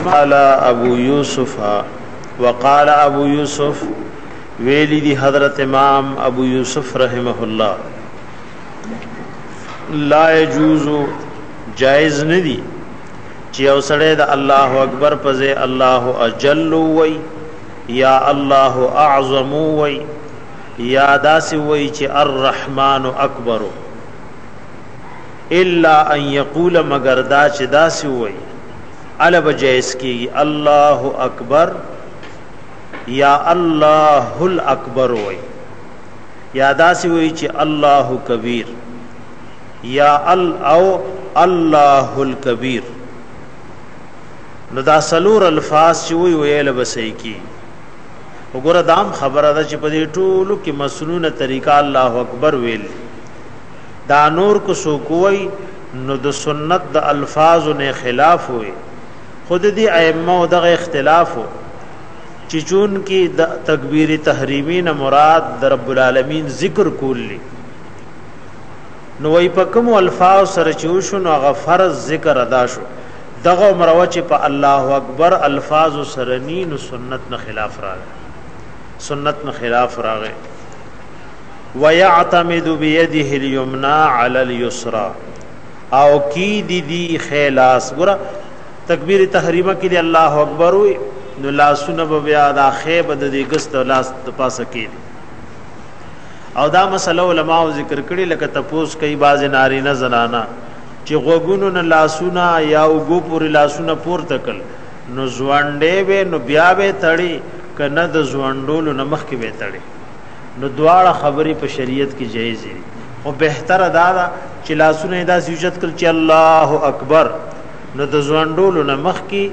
قال ابو یوسف وقال ابو یوسف ویلی دی حضرت امام ابو یوسف رحمہ اللہ لا يجوز جائز ندی چې او سړی د الله اکبر پځه الله اجل وی یا الله اعظم وی یا داس وی چې الرحمن اکبر الا ان یقول مگر دا چې داس وی الب جائز کی الله اکبر یا الله الاکبر وی یا داس وی چې الله کبیر یا او الله الکبیر نو دا سلور الفاظ چې وی ویل بسې کی وګوره دام خبره ده چې په دې ټولو کې مسنون طریقہ الله اکبر ویل دا نور کو سو کوی نو د سنت د الفاظ نه خلاف وي خود دې ائمه او دغه اختلاف چې چون کې د تکبیر تحریمی نه مراد د رب العالمین ذکر کولی نو وی پکم الفاظ سره چوشو نو هغه فرض ذکر ادا شو دغه مروچ په الله اکبر الفاظ سره ني نو سنت نه خلاف راغی سنت نه خلاف راغی ويعتمد بيده اليمنى على اليسرى او کی دی خلاص ګره تکبیر تحریمه کې دی الله اکبر وی نو لا سنب بیا دا خیب د دې ګست لاس پاسه کې او دا مسله علماء ذکر کړي لکه تپوس کوي باز نارینه زنانا چې غوګونو نه لاسونه یا وګو پورې لاسونه پور تکل نو ځوانډې به نو بیا به تړي کنه د ځوانډولو نمخ کې به تړي نو دواړه خبرې په شریعت کې جایز دي او بهتر ادا چې لاسونه ادا سوجت کړ چې الله اکبر نو د ځوانډولو نمخ کې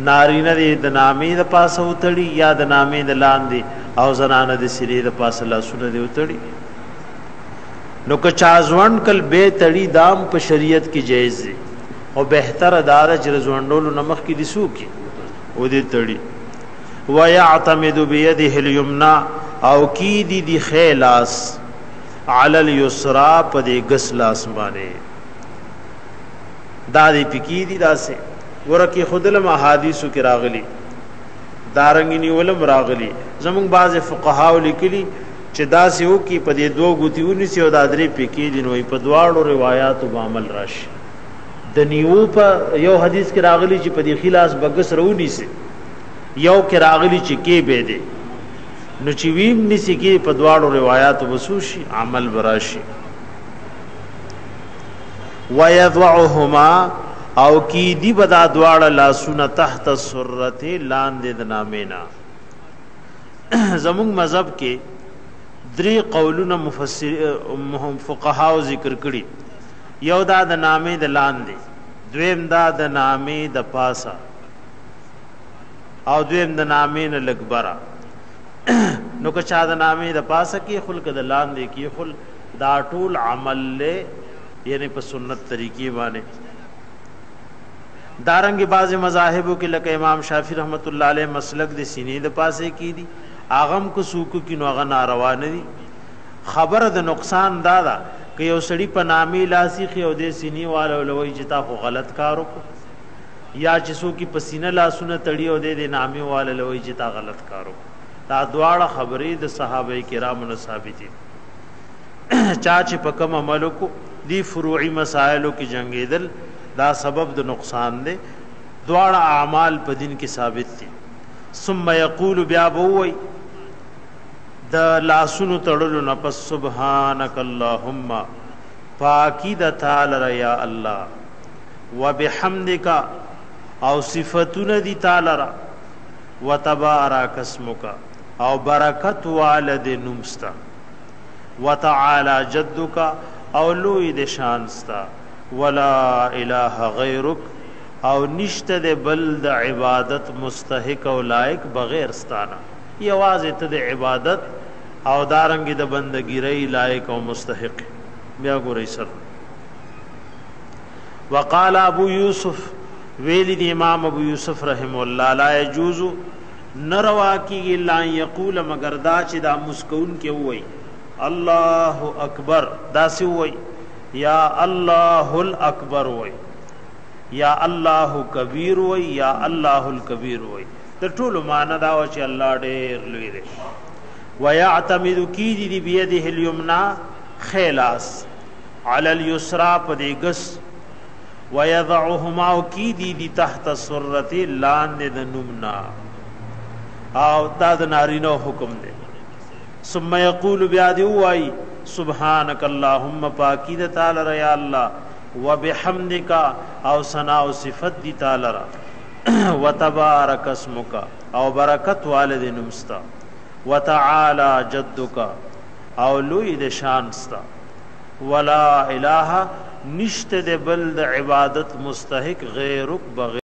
نارینه د نامې د پاسه وتړي یا د نامې د لاندې او زنانه د سری د پاسه لاسونه دی وتړي نو که چا ځوان کل به تړي دام په شریعت کې جایز دي او بهتر ادا چې ځوانډولو نمخ کې دسو کې او دې تړي ويعتمد بيده اليمنى او کی دی خلاص علی اليسرى په دې غس لاس باندې دا دې پکی دي داسه ورکی خودلم احادیثو کې راغلي دارنګنی ولم راغلي زمون بعض فقها لیکلي چې داسې و کې په دې دوه غوتیونی سي او د درې پکی دي نو په دواړو روایتو عمل راشي د نیو په یو حدیث کې راغلي چې په دې خلاص بغس رونی سي یو کې راغلي چې کې به دي نو چې ویم نسی کې په دواړو روایتو وسوشي عمل براشي ويضعهما او کی دی بدا دواړه لاسونه تحت السرته لاندې د نامینا زموږ مذهب کې درې قولونه مفسر فقها ذکر کړي یو دا د نامې د لاندې دویم دا د نامې د پاسا او دویم د نامې نه لګبره نو که چا د نامې د پاسه کې خلق د لاندې کې خل دا ټول عمل له یعنی په سنت طریقې باندې دارنګ بعض مذاهبو کې لکه امام شافعی رحمت الله علیه مسلک د سینې د پاسه کې دي اغم کو سوکو کې نو غ ناروا نه دي خبر د نقصان دادا که یو سړی په نامې لاسي خو د سینې والو لوي چې تا خو غلط کار وکړ یا چې سو کې پسینه لاسونه تړي او د نامې والو لوي چې تا غلط کار وکړ دا دواړه خبرې د صحابه کرامو نه ثابت دي چا چې په کوم عمل کو دي فروعي مسائلو کې جنگیدل دا سبب د نقصان دی دواړه اعمال په دین کې ثابت دي ثم یقول بیا بووي د لاسونو تړلو نه پس سبحانك اللهم پاکی د تعالی یا الله وبحمدک او صفاتنا دی تعالی را وتبارک اسمک او برکت والد نمستا وتعالى جدک او لوی د شانستا ولا اله غیرک او نشته د بل د عبادت مستحق او لایق بغیر ستانه یوازې ته د عبادت او دارنګ د بندګیری لایق او مستحق بیا ګورئ سر وقال ابو یوسف ویلی دی امام ابو یوسف رحم الله لا يجوز نروا کی الا یقول مگر دا چې دا مسکون کې وای الله اکبر دا سی وای یا الله الاکبر وای یا الله کبیر وای یا الله الکبیر وای. د ټولو معنی دا و چې الله ډېر لوی دی. ويعتمد کی دی بيده اليمنى خلاص على اليسرى پدیګس ويضعهما کی دی تحت السرة لاندې د نمنا او دا د نارینو حکم دی. ثم یقول بیا دی وای سبحانك اللهم پاکی د تعالی را یا الله وبحمدک او ثنا او صفت دی تعالی را وتبارک اسمک او برکت والد نمستا وتعالى جدک او لوی د شان ستا ولا اله نشته د بل د عبادت مستحق غیرک بغیر